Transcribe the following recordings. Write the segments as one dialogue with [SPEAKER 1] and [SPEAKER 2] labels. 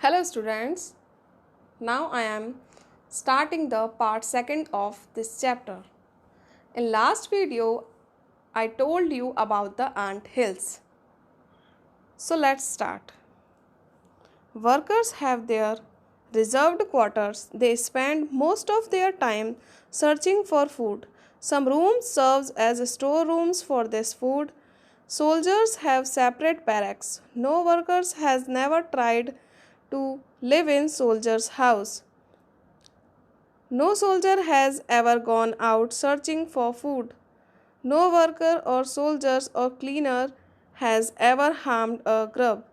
[SPEAKER 1] Hello students, now I am starting the part 2 of this chapter. In last video, I told you about the ant hills. So let's start. Workers have their reserved quarters. They spend most of their time searching for food. Some rooms serve as storerooms for this food. Soldiers have separate barracks. No workers has never tried to live in soldier's house. No soldier has ever gone out searching for food. No worker or soldiers or cleaner has ever harmed a grub.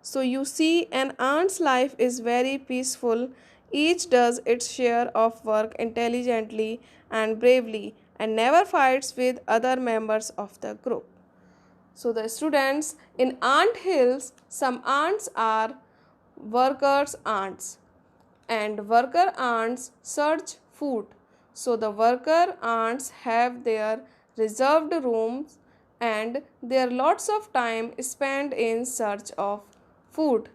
[SPEAKER 1] So you see, an ant's life is very peaceful. Each does its share of work intelligently and bravely and never fights with other members of the group. So the students, in ant hills, some ants are workers' ants and worker ants search food. So the worker ants have their reserved rooms and their lots of time spent in search of food.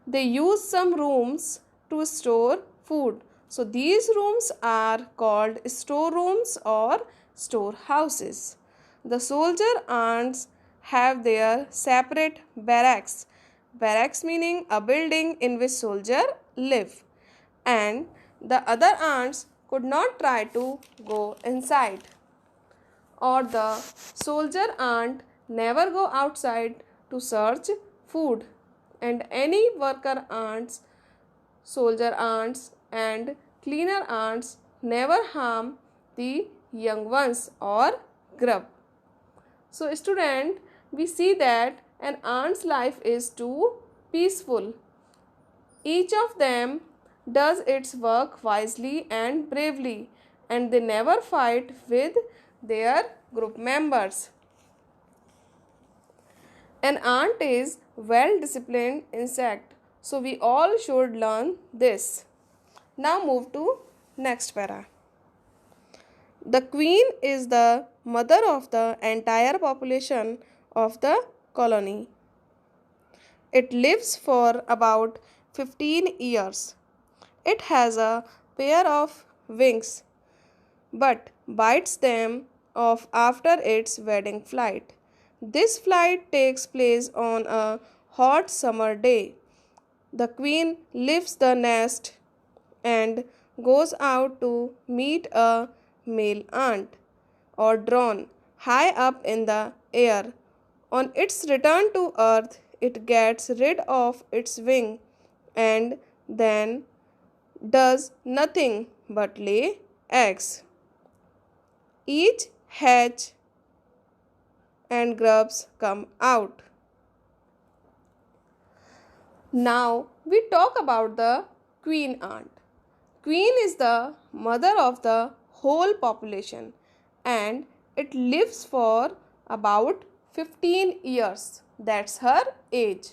[SPEAKER 1] They use some rooms to store food. So these rooms are called storerooms or storehouses. The soldier ants have their separate barracks. Barracks meaning a building in which soldiers live, and the other ants could not try to go inside. Or the soldier ant never go outside to search food, and any worker ants, soldier ants and cleaner ants never harm the young ones or grub. So student, we see that an ant's life is too peaceful. Each of them does its work wisely and bravely, and they never fight with their group members. An ant is well disciplined insect, so we all should learn this. Now move to next para. The queen is the mother of the entire population of the colony. It lives for about 15 years. It has a pair of wings but bites them off after its wedding flight. This flight takes place on a hot summer day. The queen leaves the nest and goes out to meet a male ant or drone high up in the air. On its return to earth, it gets rid of its wing and then does nothing but lay eggs. Each hatch and grubs come out. Now we talk about the queen ant. Queen is the mother of the whole population and it lives for about 15 years. That's her age.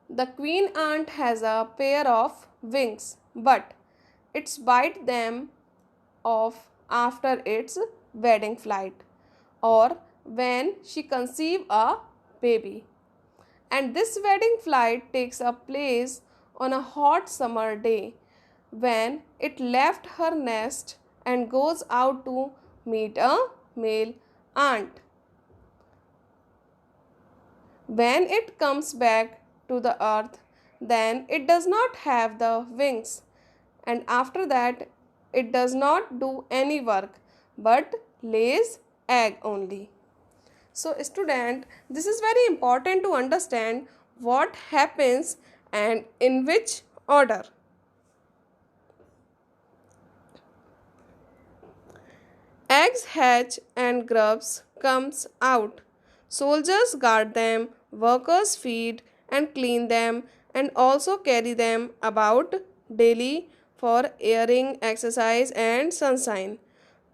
[SPEAKER 1] The queen ant has a pair of wings, but it's bite them off after its wedding flight or when she conceive a baby. And this wedding flight takes a place on a hot summer day when it left her nest and goes out to meet a male ant. When it comes back to the earth, then it does not have the wings, and after that it does not do any work but lays egg only. So student, this is very important to understand what happens and in which order. Eggs hatch and grubs comes out. Soldiers guard them, workers feed and clean them and also carry them about daily for airing, exercise and sunshine.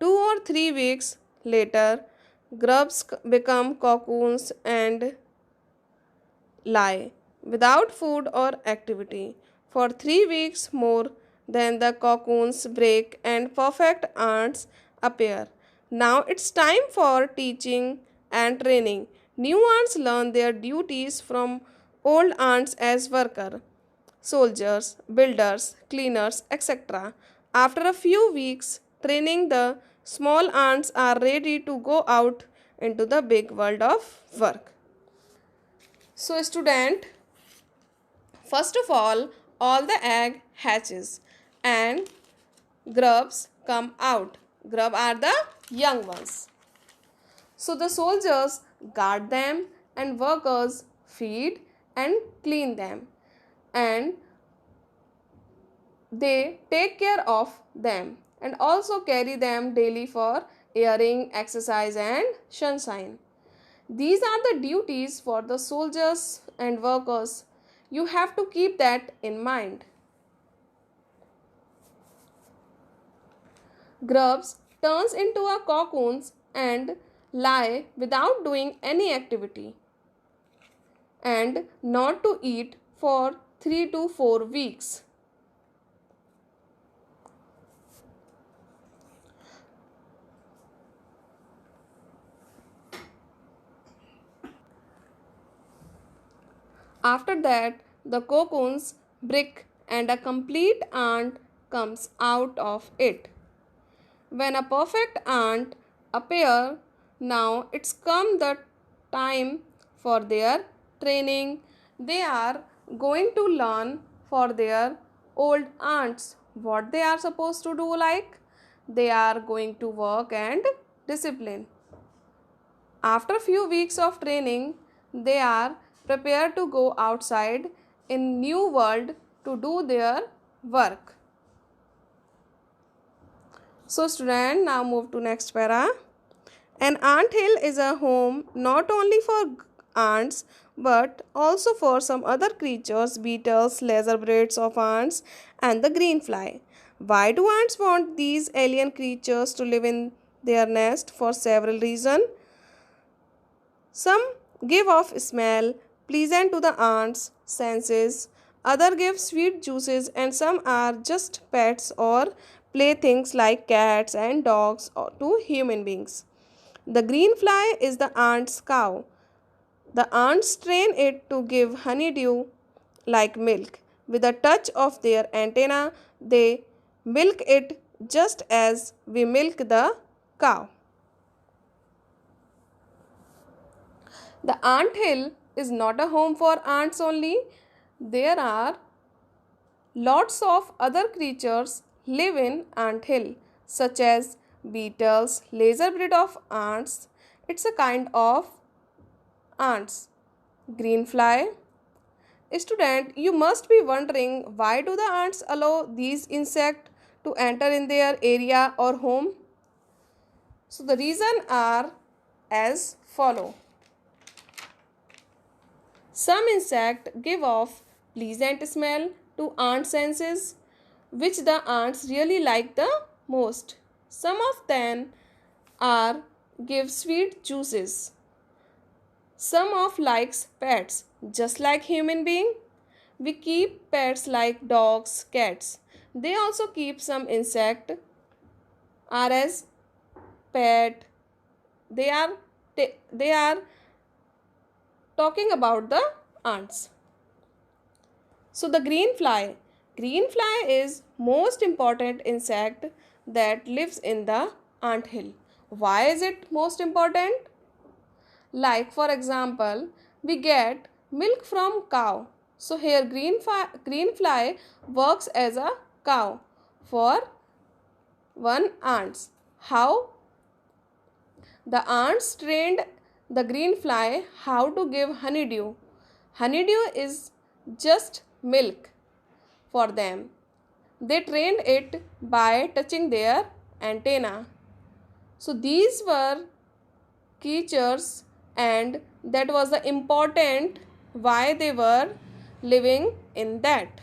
[SPEAKER 1] 2 or 3 weeks later, grubs become cocoons and lie without food or activity. For 3 weeks more, then the cocoons break and perfect ants appear. Now it's time for teaching and training. New ants learn their duties from old ants as worker. soldiers, builders, cleaners, etc. After a few weeks training, the small ants are ready to go out into the big world of work. So, student, first of all the egg hatches and grubs come out. Grub are the young ones. So the soldiers guard them and workers feed and clean them, and they take care of them and also carry them daily for airing, exercise and sunshine. These are the duties for the soldiers and workers. You have to keep that in mind. Grubs turns into a cocoons and lie without doing any activity and not to eat for 3 to 4 weeks. After that, the cocoons break and a complete ant comes out of it. When a perfect ant appear, now it's come the time for their training. They are going to learn for their old ants what they are supposed to do, like they are going to work and discipline. After few weeks of training, they are prepared to go outside in new world to do their work. So student, now move to next para. An ant hill is a home not only for ants but also for some other creatures, beetles, lesser breeds of ants and the green fly. Why do ants want these alien creatures to live in their nest? For several reasons. Some give off smell pleasant to the ants' senses, others give sweet juices, and some are just pets or playthings like cats and dogs to human beings. The green fly is the ant's cow. The ants train it to give honeydew like milk. With a touch of their antenna, they milk it just as we milk the cow. The ant hill is not a home for ants only. There are lots of other creatures live in ant hill, such as beetles, lesser breed of ants. It's a kind of ants. Green fly. Student, you must be wondering, why do the ants allow these insects to enter in their area or home? So the reason are as follow. Some insects give off pleasant smell to ant senses, which the ants really like the most. Some of them are give sweet juices. Some of likes pets, just like human being. We keep pets like dogs, cats. They also keep some insect are as pet. They are talking about the ants. So the green fly. Green fly is most important insect that lives in the ant hill. Why is it most important? Like for example, we get milk from cow. So here green fly works as a cow for one ants. How? The ants trained the green fly how to give honeydew. Honeydew is just milk for them. They trained it by touching their antenna. So these were creatures, and that was the important why they were living in that.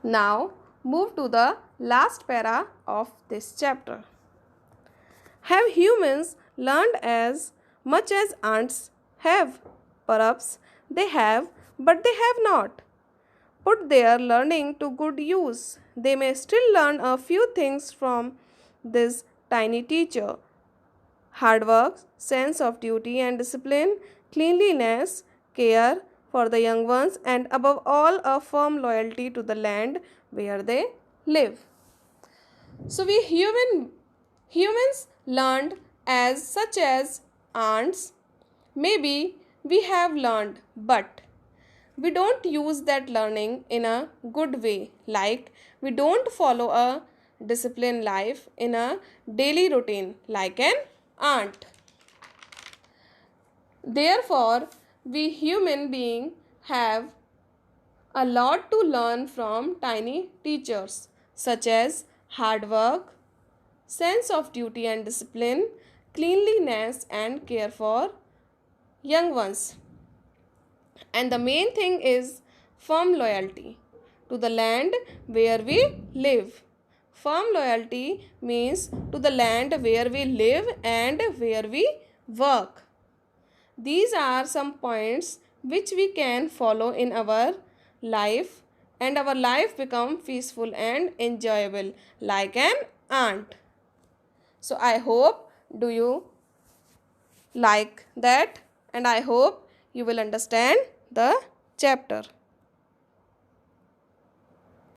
[SPEAKER 1] Now move to the last para of this chapter. Have humans learned as much as ants have? Perhaps they have, but they have not put their learning to good use. They may still learn a few things from this tiny teacher. hard work, sense of duty and discipline, cleanliness, care for the young ones, and above all, a firm loyalty to the land where they live. So humans learned as such as ants. Maybe we have learned, but we don't use that learning in a good way, like we don't follow a disciplined life in a daily routine like an ant. Therefore, we human beings have a lot to learn from tiny teachers, such as hard work, sense of duty and discipline, cleanliness, and care for young ones. And the main thing is firm loyalty to the land where we live. Firm loyalty means to the land where we live and where we work. These are some points which we can follow in our life, and our life become peaceful and enjoyable like an ant. So I hope do you like that, and I hope you will understand the chapter.